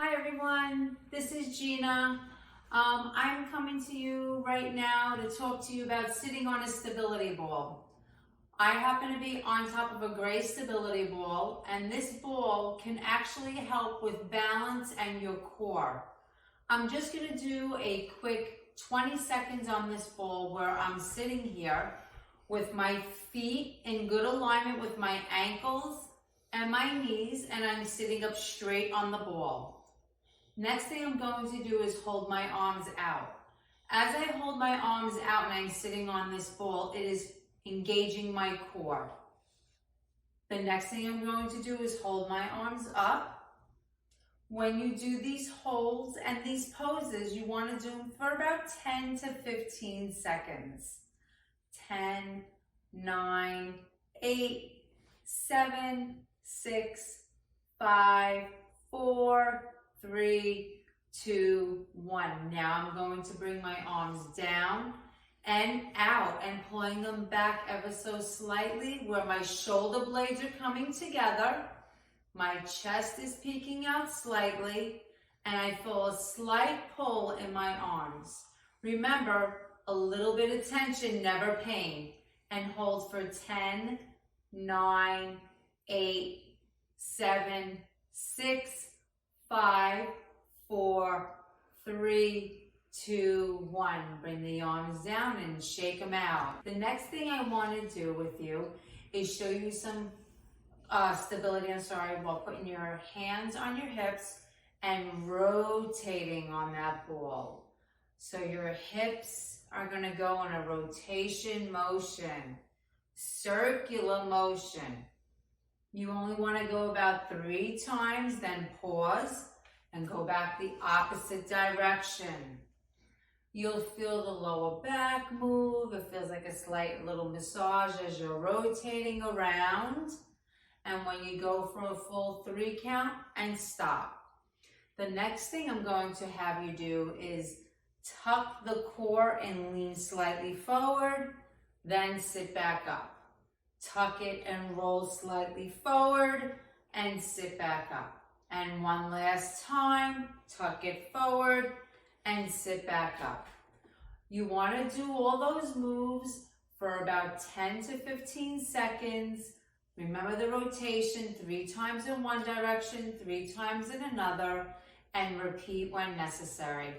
Hi everyone, this is Gina. I'm coming to you right now to talk to you about sitting on a stability ball. I happen to be on top of a gray stability ball, and this ball can actually help with balance and your core. I'm just going to do a quick 20 seconds on this ball where I'm sitting here with my feet in good alignment with my ankles and my knees, and I'm sitting up straight on the ball. Next thing I'm going to do is hold my arms out. As I hold my arms out and I'm sitting on this ball, it is engaging my core. The next thing I'm going to do is hold my arms up. When you do these holds and these poses, you want to do them for about 10 to 15 seconds. 10, 9, 8, 7, 6, 5, 4, 3, 2, 1. Now I'm going to bring my arms down and out and pulling them back ever so slightly where my shoulder blades are coming together. My chest is peeking out slightly and I feel a slight pull in my arms. Remember, a little bit of tension, never pain. And hold for 10, 9, 8, 7, 6, 5, 4, 3, 2, 1. Bring the arms down and shake them out. The next thing I want to do with you is show you some stability, while putting your hands on your hips and rotating on that ball. So your hips are going to go in a rotation motion, circular motion. You only want to go about 3 times, then pause and go back the opposite direction. You'll feel the lower back move. It feels like a slight little massage as you're rotating around. And when you go for a full 3 count and stop. The next thing I'm going to have you do is tuck the core and lean slightly forward, then sit back up. Tuck it and roll slightly forward and sit back up. And one last time, tuck it forward and sit back up. You want to do all those moves for about 10 to 15 seconds. Remember the rotation, 3 times in one direction, 3 times in another, and repeat when necessary.